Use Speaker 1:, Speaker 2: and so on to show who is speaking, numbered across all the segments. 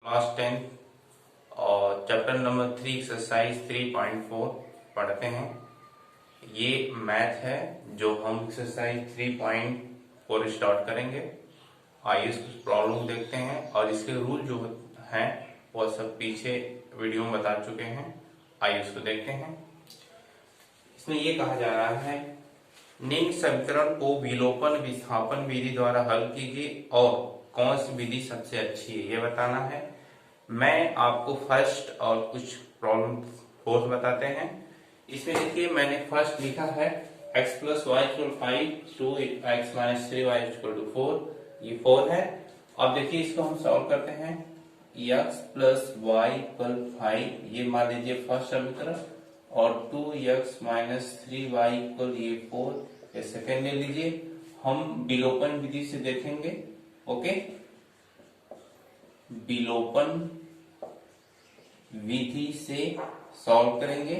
Speaker 1: Class 10 और chapter number 3 exercise 3.4 पढ़ते हैं। ये मैथ है जो हम एक्सरसाइज 3.4 स्टार्ट करेंगे। आइए इसको प्रॉब्लम देखते हैं और इसके रूल जो हैं वो सब पीछे वीडियो में बता चुके हैं। आइए इसको देखते हैं। इसमें ये कहा जा रहा है निम्न समीकरण को विलोपन विस्थापन विधि द्वारा हल कीजिए और कौन सी विधि सबसे अच्छी है ये बताना है। मैं आपको फर्स्ट और कुछ प्रॉब्लम फोर्थ बताते हैं। इसमें देखिए मैंने फर्स्ट लिखा है x plus y equal 5 two x minus 3y equal to 4, ये 4 है। अब देखिए इसको हम सॉल्व करते हैं। x प्लस वाई इक्वल 5 ये मान लीजिए फर्स्ट समीकरण और 2x माइनस 3y इक्वल ये 4 ये सेकेंड ले लीजिए। हम विलोपन विधि से देखेंगे। ओके, विलोपन विधि से सॉल्व करेंगे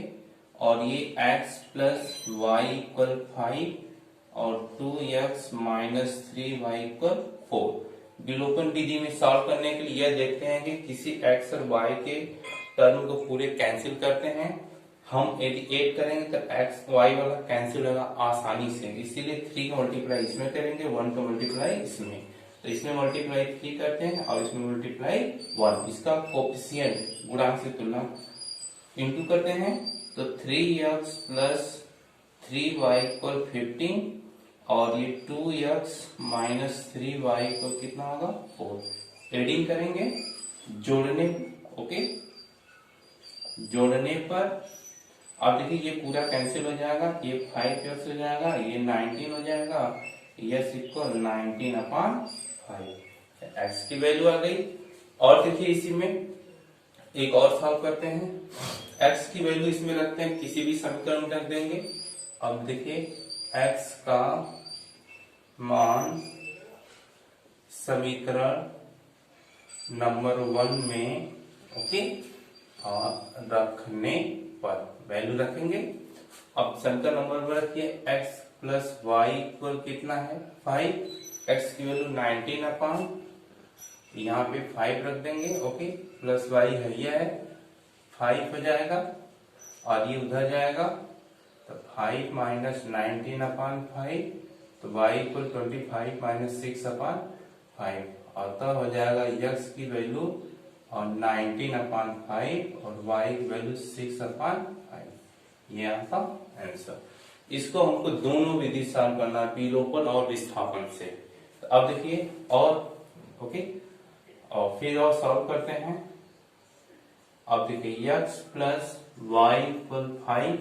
Speaker 1: और ये x प्लस वाई इक्वल 5 और 2x माइनस 3y इक्वल 4। विलोपन विधि में सॉल्व करने के लिए यह देखते हैं कि किसी x और y के टर्म को पूरे कैंसिल करते हैं। हम यदि 8 करेंगे तो x y वाला कैंसिल होगा आसानी से, इसीलिए 3 का मल्टीप्लाई इसमें करेंगे, 1 का मल्टीप्लाई इसमें। तो इसमें मल्टीप्लाई 3 करते हैं और इसमें मल्टीप्लाई 1। इसका कोफिशिएंट गुणांक से तुलना इंटू करते हैं तो 3x प्लस 3y इक्वल 15 और ये 2x माइनस 3y इक्वल कितना होगा 4। एडिंग करेंगे, जोड़ने, ओके, जोड़ने पर अब देखिए ये पूरा कैंसिल हो जाएगा, ये 5x हो जाएगा, ये 19 हो जाएगा, यस इक्वल 19 अपॉन 5। x की वैल्यू आ गई। और देखिए इसी में एक और सॉल्व करते हैं। x की वैल्यू इसमें रखते हैं, किसी भी समीकरण में रख देंगे। अब देखिए x का मान समीकरण नंबर 1 में, ओके, रखने पर वैल्यू रखेंगे। अब समीकरण नंबर 1 रखिए x प्लस वाई इक्वल कितना है 5, x की वैल्यू 19 अपॉन, यहाँ पे 5 रख देंगे, ओके, प्लस वाई है ये है 5 हो जाएगा और ये उधर जाएगा तो 5 माइनस 19 अपॉन 5 तो y इक्वल 25 माइनस 6 अपॉन 5 और तब हो जाएगा x की वैल्यू और 19 अपॉन 5 और y की वैल्यू 6 अपॉन 5। ये आपका आंसर। इसको हमको दोनों विधि सॉल्व करना है, विलोपन और विस्थापन से। तो अब देखिए और, ओके, और फिर और सॉल्व करते हैं। अब देखिए x प्लस वाई इक्वल 5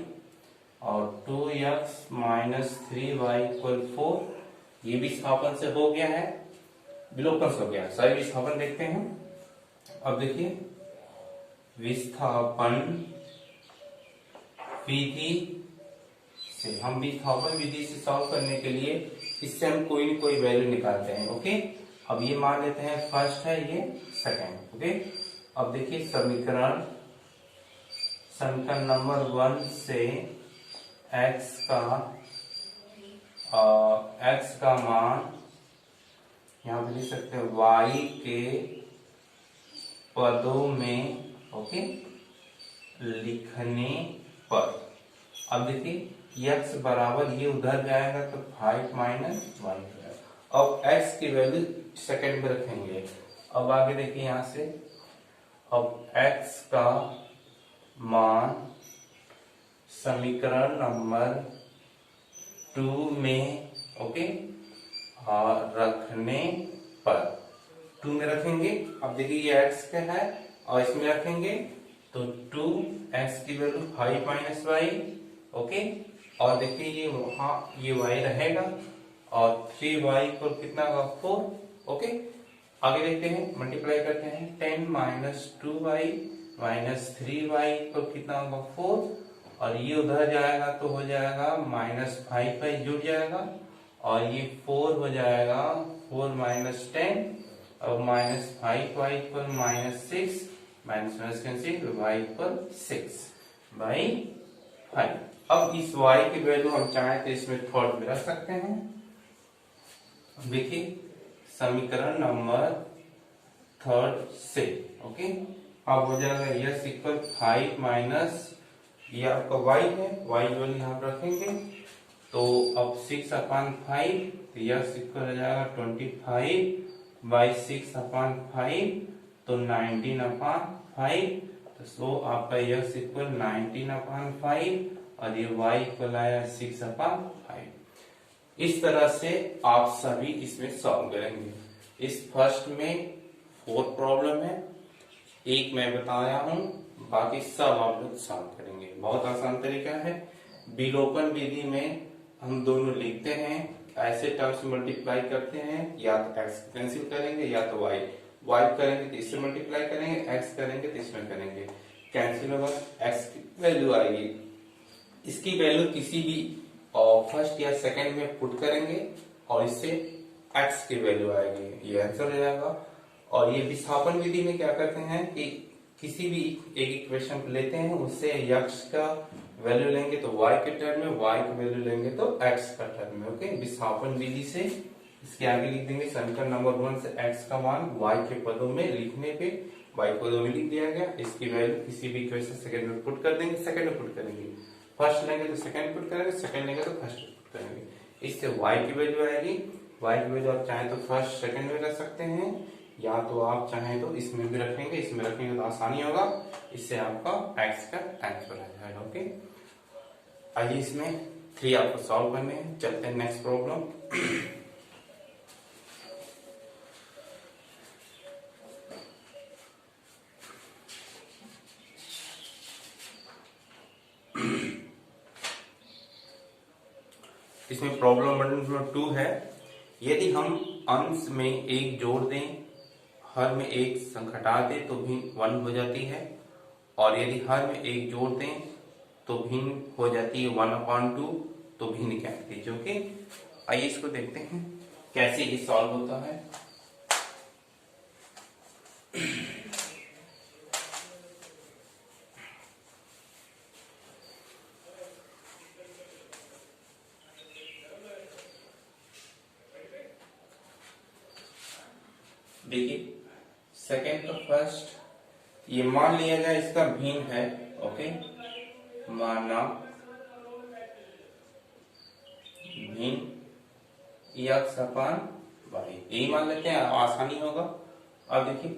Speaker 1: और 2x माइनस 3y इक्वल 4, ये विस्थापन से हो गया है, विलोपन से हो गया। सही विस्थापन देखते हैं। अब देखिए विस्थापन विधि से, हम विस्थापन विधि से सॉल्व करने के लिए इससे हम कोई न कोई वैल्यू निकालते हैं। ओके, अब ये मान लेते हैं फर्स्ट है, ये सेकंड। ओके, अब देखिए समीकरण नंबर 1 से x का मान यहाँ पे लिख सकते हैं y के पदों में, ओके, लिखने पर। अब देखिए x बराबर ये उधर जाएगा तो 5 माइनस 1। अब x की वैल्यू सेकंड में रखेंगे। अब आगे देखिए यहां से, अब x का मान समीकरण नंबर 2 में, ओके, रखने पर 2 में रखेंगे। अब देखिए ये x का है और इसमें रखेंगे तो 2x की वैल्यू 5 माइनस वाई, ओके, और देखिए ये वहां ये y रहेगा और 3y को कितना होगा 4। ओके, आगे देखते हैं, मल्टीप्लाई करते हैं 10 माइनस 2y माइनस 3y को कितना होगा 4 और ये उधर जाएगा तो हो जाएगा माइनस 5 जुड़ जाएगा और ये 4 हो जाएगा, 4 माइनस 10 और minus 5y equal minus 6, minus minus cancel, y equal 6 by 5। अब इस y की वैल्यू हम चाहें तो इसमें थर्ड में रख सकते हैं। देखिए समीकरण नंबर थर्ड से। ओके, अब हो जाएगा यस इक्वल 5 माइनस ये आपका y है, y वाली यहाँ रखेंगे तो अब 6/5 तो यस इक्वल हो जाएगा 25/6/5 तो 19/5 तो सो आपका यस इक्वल 19/5 और ये y इक्वल आया 6/5। इस तरह से आप सभी इसमें सॉल्व करेंगे। इस फर्स्ट में 4 प्रॉब्लम है, एक मैं बताया हूं, बाकी सब आप लोग सॉल्व करेंगे। बहुत आसान तरीका है। विलोपन विधि में हम दोनों लिखते हैं, ऐसे टर्म्स मल्टीप्लाई करते हैं, या तो x कैंसिल करेंगे या तो y करेंगे तो इससे मल्टीप्लाई करेंगे, x करेंगे तो इसमें करेंगे, कैंसिल होगा, x की वैल्यू आएगी, इसकी वैल्यू किसी भी फर्स्ट या सेकंड में पुट करेंगे और इससे x की वैल्यू आएगी, ये आंसर हो जाएगा। और ये विस्थापन विधि में क्या करते हैं कि किसी भी एक इक्वेशन लेते हैं, उससे x का वैल्यू लेंगे तो y के टर्म में, y की वैल्यू लेंगे तो x का टर्म में। ओके, विस्थापन विधि से इसके आगे लिख देंगे समीकरण नंबर 1 से x का मान y के पदों में लिखने पे y के पदों में लिख दिया गया, इसकी वैल्यू किसी भी इक्वेशन सेकंड में पुट कर देंगे, सेकंड में पुट करेंगे, फर्स्ट लेंगे तो सेकंड पुट करेंगे, सेकंड लेंगे तो फर्स्ट पुट करेंगे, इससे y की वैल्यू आएगी। y की वैल्यू आप चाहे तो फर्स्ट सेकंड में रख सकते हैं, या तो आप चाहें तो इसमें भी रखेंगे, इसमें रखेंगे तो आसानी होगा, इससे आपका x का आंसर आ जाएगा। ओके, आइए इसमें 3 आपको सॉल्व करने हैं। चलते हैं नेक्स्ट प्रॉब्लम। इसमें प्रॉब्लम नंबर 2 है, यदि हम अंश में एक जोड़ दें, हर में एक घटा दें तो भिन्न 1 हो जाती है, और यदि हर में एक जोड़ दें तो भिन्न हो जाती है 1/2, तो भिन्न क्या दीजिए। ओके, आइए इसको देखते हैं कैसे ये सॉल्व होता है। देखिए सेकेंड तो फर्स्ट ये मान लिया जाए इसका भिन्न है। ओके, माना भिन्न x/y, यही मान लेते हैं, आसानी होगा। अब देखिए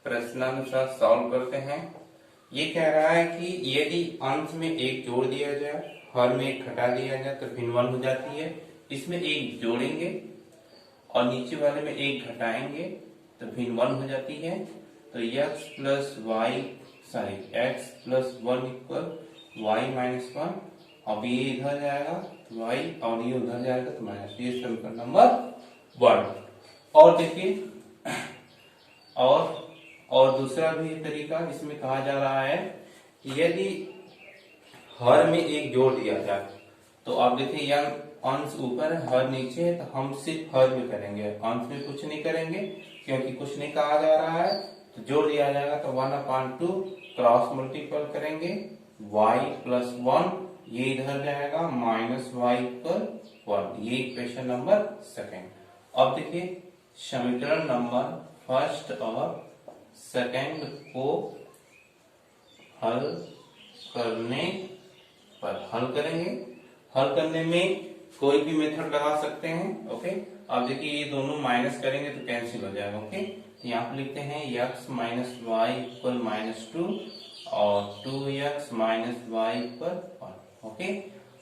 Speaker 1: प्रश्नानुसार सॉल्व करते हैं। ये कह रहा है कि यदि अंश में एक जोड़ दिया जाए, हर में एक घटा दिया जाए तो भिन्न 1 हो जाती है। इसमें एक जोड़ेंगे और नीचे वाले में एक घटाएंगे तो भिन्न 1 हो जाती है। तो x plus 1 equal y minus 1, अब ये इधर जाएगा तो y और ये उधर जाएगा तो माइनस, ये समीकरण नंबर 1। और देखिए और दूसरा भी तरीका इसमें कहा जा रहा है कि यदि हर में एक जोड़ दिया जाए, तो आप देखिए यहाँ अंश ऊपर है, हर नीचे है, तो हम सिर्फ हर में करेंगे, अंश में कुछ नहीं करेंगे क्योंकि कुछ नहीं कहा जा रहा है। तो जोड़ दिया जाएगा तो 1/2 क्रॉस मल्टीपल करेंगे, y प्लस 1 ये इधर जाएगा माइनस y इक्वल 1, ये इक्वेशन नंबर 2। अब देखिए समीकरण नंबर फर्स्ट और सेकंड को हल करेंगे। हल करने में कोई भी मेथड लगा सकते हैं। ओके, अब देखिए ये दोनों माइनस करेंगे तो कैंसिल हो जाएगा। ओके, तो यहाँ पे लिखते हैं x माइनस वाई इक्वल -2 और 2x minus y equal 1। Okay,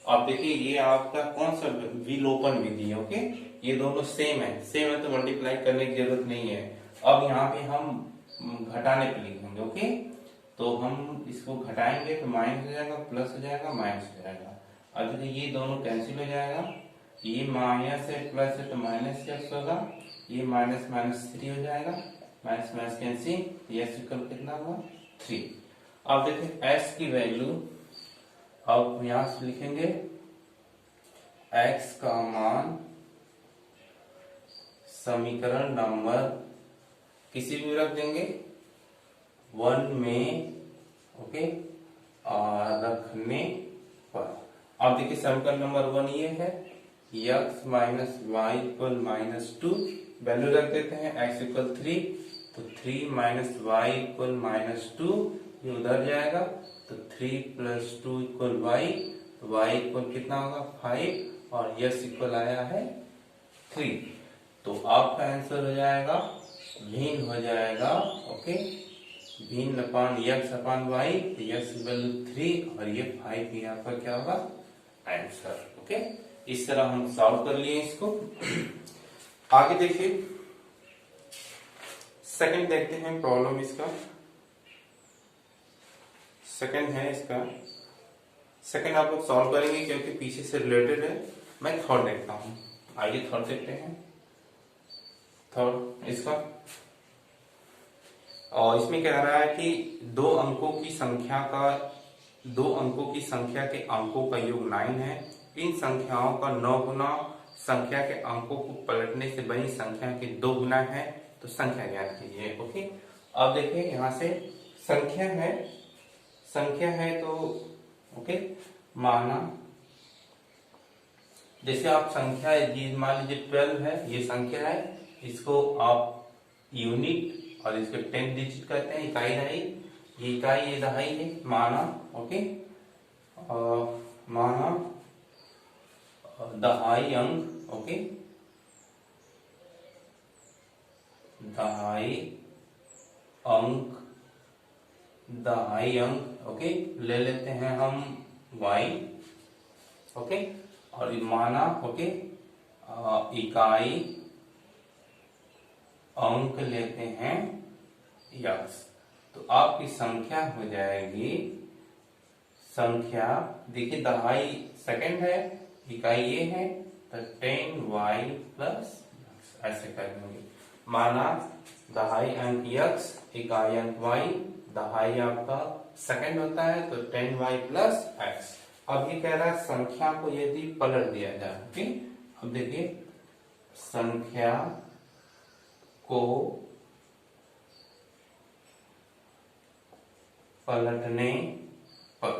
Speaker 1: अब देखिए ये आपका कौन सा विलोपन विधि है। ओके, ये दोनों सेम है तो मल्टीप्लाई करने की जरूरत नहीं है। अब यहाँ पे हम घटाने पे लिखेंगे। ओके, तो हम इसको घटाएंगे तो माइनस हो जाएगा, प्लस हो जाएगा, माइनस हो जाएगा। अब देखिए ये दोनों कैंसिल हो जाएगा, ये माइनस है प्लस है तो माइनस x होगा, ये माइनस माइनस 3 हो जाएगा, minus minus cancel, s equal कितना हुआ 3। अब देखिए s की वैल्यू अब यहां से लिखेंगे x का मान समीकरण नंबर किसी भी रख देंगे 1 में। ओके, रखने पर अब देखिए समीकरण नंबर 1 ये है x minus y equal -2 value रख देते हैं, x इक्वल 3, तो 3 माइनस वाई इक्वल -2, ये उधर जाएगा, तो 3 प्लस 2 इक्वल वाई, तो वाई इक्वल कितना होगा 5, और यस इक्वल आया है 3। तो आपका आंसर हो जाएगा भिन्न हो जाएगा, ओके, भिन्न अपान x upon y, x value 3 और ये 5, ये आपका क्या होगा आंसर, ओके। इस तरह हम सॉल्व कर लिए इसको। आगे देखिए सेकंड देखते हैं प्रॉब्लम इसका। सेकंड है इसका, सेकंड आप लोग सॉल्व करेंगे क्योंकि पीछे से रिलेटेड है। मैं थर्ड देखता हूं, आइए थर्ड देखते हैं। थर्ड इसका, और इसमें कह रहा है कि दो अंकों की संख्या के अंकों का योग 9 है। इन संख्याओं का 9 गुना संख्या के अंकों को पलटने से बनी संख्या के 2 गुना है, तो संख्या ज्ञात कीजिए, ओके। अब देखिए यहां से संख्या है तो ओके, माना जैसे आप संख्या मान लीजिए 12 है, ये संख्या है, इसको आप यूनिट और इसके 10 डिजिट कहते हैं, इकाई दहाई, ये इकाई ये दहाई है, माना, ओके, माना दहाई अंक, ओके, दहाई अंक, ओके, ले लेते हैं हम y, ओके, और माना, ओके, इकाई अंक लेते हैं यक्स, तो आपकी संख्या हो जाएगी, संख्या देखिए दहाई सेकंड है, इकाई ये है, तो 10y प्लस ऐसे करेंगे। माना दहाई अंक यक्स, इकाई अंक y, दहाई आपका सेकंड होता है, तो 10y प्लस x। अब ये कह रहा है संख्या को यदि पलट दिया जाए, ओके। अब देखिए संख्या को पलटने पर,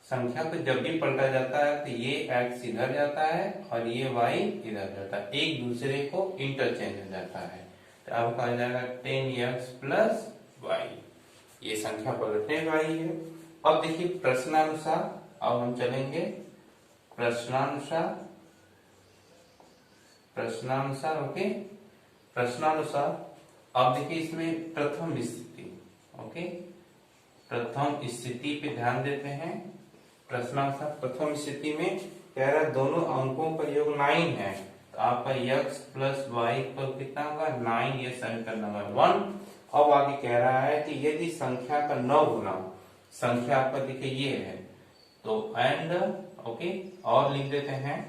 Speaker 1: संख्या को जब भी पलटा जाता है तो ये x इधर जाता है और ये y इधर जाता है, एक दूसरे को इंटरचेंज हो जाता है, तो अब कहा जाएगा 10x प्लस y, ये संख्या पलटने वाली है। अब देखिए प्रश्नानुसार, अब हम चलेंगे प्रश्नानुसार, ओके, प्रश्नानुसार। अब देखिए इसमें प्रथम स्थिति, ओके, प्रथम स्थिति पे ध्यान देते हैं। प्रश्नानुसार प्रथम स्थिति में कह रहा है दोनों अंकों का योग 9 है, तो आपका x प्लस वाई को कितना होगा 9, ये समीकरण नंबर 1। अब आगे कह रहा है कि यदि संख्या का 9 गुना संख्या आपका देखिए ये है, तो एंड, ओके, और लिख देते हैं,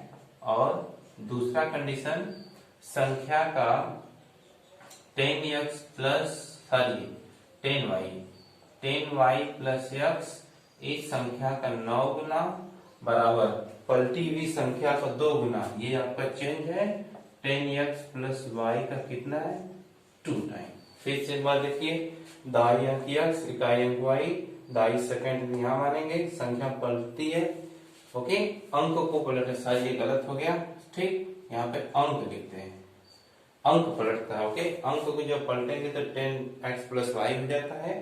Speaker 1: और दूसरा कंडीशन संख्या का 10x plus 10y plus x, इस संख्या का 9 गुना बराबर पलटी हुई संख्या का 2 गुना, ये आपका चेंज है, 10x प्लस y का कितना है 2 टाइम। फिर से एक बार देखिए, दाई अंक x, इकाई अंक y, दाई सेकंड यहाँ मानेंगे, संख्या पलटती है, ओके, अंक को पलटे, शायद ये गलत हो गया, ठीक, यहाँ पे अंक लिखते हैं, अंक पलटता है, ओके, अंक को जब पलटेंगे तो 10x प्लस y हो जाता है।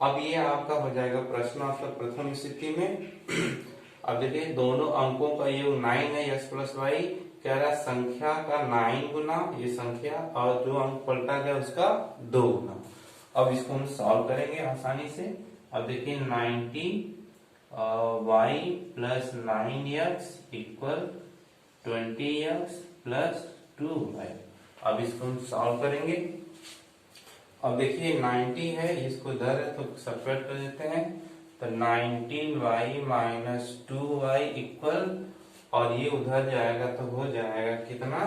Speaker 1: अब ये आपका हो जाएगा प्रश्न आपका प्रथम स्थिति में। अब देखिए दोनों अंकों का योग 9 है, x प्लस वाई, कह रहा है संख्या का 9 गुना ये संख्या, और जो अंक पलटा गया उसका 2 गुना। अब इसको हम सॉल्व करेंगे आसानी से। अब देखिए 90 y plus 9x equal 20x plus 2y। अब इसको हम सॉल्व करेंगे। अब देखिए 90 है, इसको इधर है तो सब्ट्रैक्ट कर देते हैं, तो 19y माइनस 2y इक्वल, और ये उधर जाएगा तो हो जाएगा कितना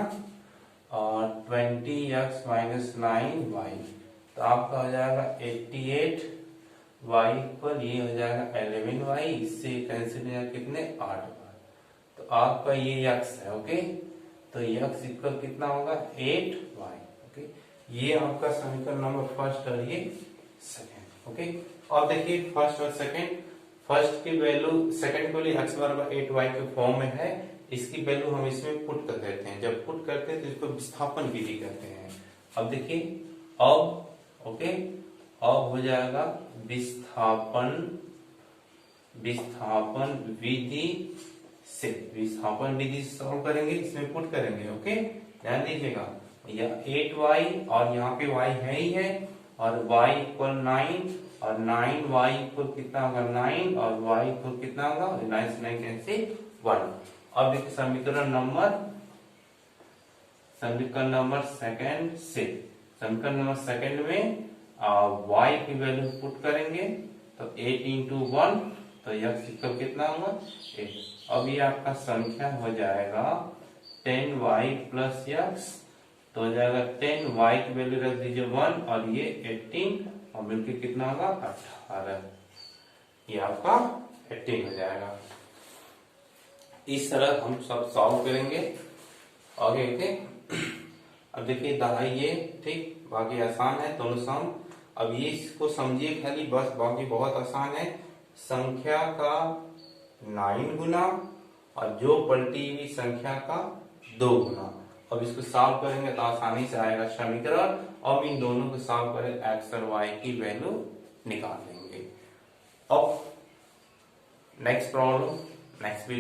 Speaker 1: 20x माइनस 9y, तो आपका हो जाएगा 88y इक्वल, ये हो जाएगा 11y, इससे कैंसिल हो जाएगा कितने 8 बार, तो आपका ये x है, ओके, तो x इक्वल कितना होगा 8y, ओके। ये आपका समीकरण नंबर फर्स्ट और ये सेकंड, ओके। अब देखिए फर्स्ट और सेकंड, फर्स्ट की वैल्यू सेकंड के लिए x बराबर 8y के फॉर्म में है, इसकी वैल्यू हम इसमें पुट कर देते हैं। जब पुट करते हैं तो इसको विस्थापन विधि कहते हैं। अब देखिए अब ओके, अब हो जाएगा विस्थापन विधि से, विस्थापन विधि से सॉल्व करेंगे, इसमें पुट करेंगे। ओके, ध्यान दीजिएगा, यह 8y और यहाँ पे y है ही है, और y इक्वल 9 और 9y इक्वल कितना होगा 9 और y इक्वल कितना होगा 9 से 9 कैंसिल 1। अब देखिए समीकरण नंबर सेकंड से, समीकरण नंबर सेकंड में y की वैल्यू पुट करेंगे तो 8 इंटू 1 तो x इक्वल कितना होगा 8। अब ये आपका संख्या हो जाएगा 10y प्लस x, तो हो जाएगा 10y की वैल्यू रख दीजिए 1 और ये 18 और मिलकर कितना होगा 18, ये आपका 18 हो जाएगा। इस तरह हम सब सॉल्व करेंगे आगे। ओके, अब देखिए दहाइए, ठीक, बाकी आसान है दोनों सम। अब ये इसको समझिए खाली बस, बाकी बहुत आसान है। संख्या का 9 गुना और जो पलटी हुई संख्या का 2 गुना। अब इसको सॉल्व करेंगे तो आसानी से आएगा समीकरण। अब इन दोनों को सॉल्व करें, x और y की वैल्यू निकाल लेंगे। अब नेक्स्ट प्रॉब्लम नेक्स्ट वीक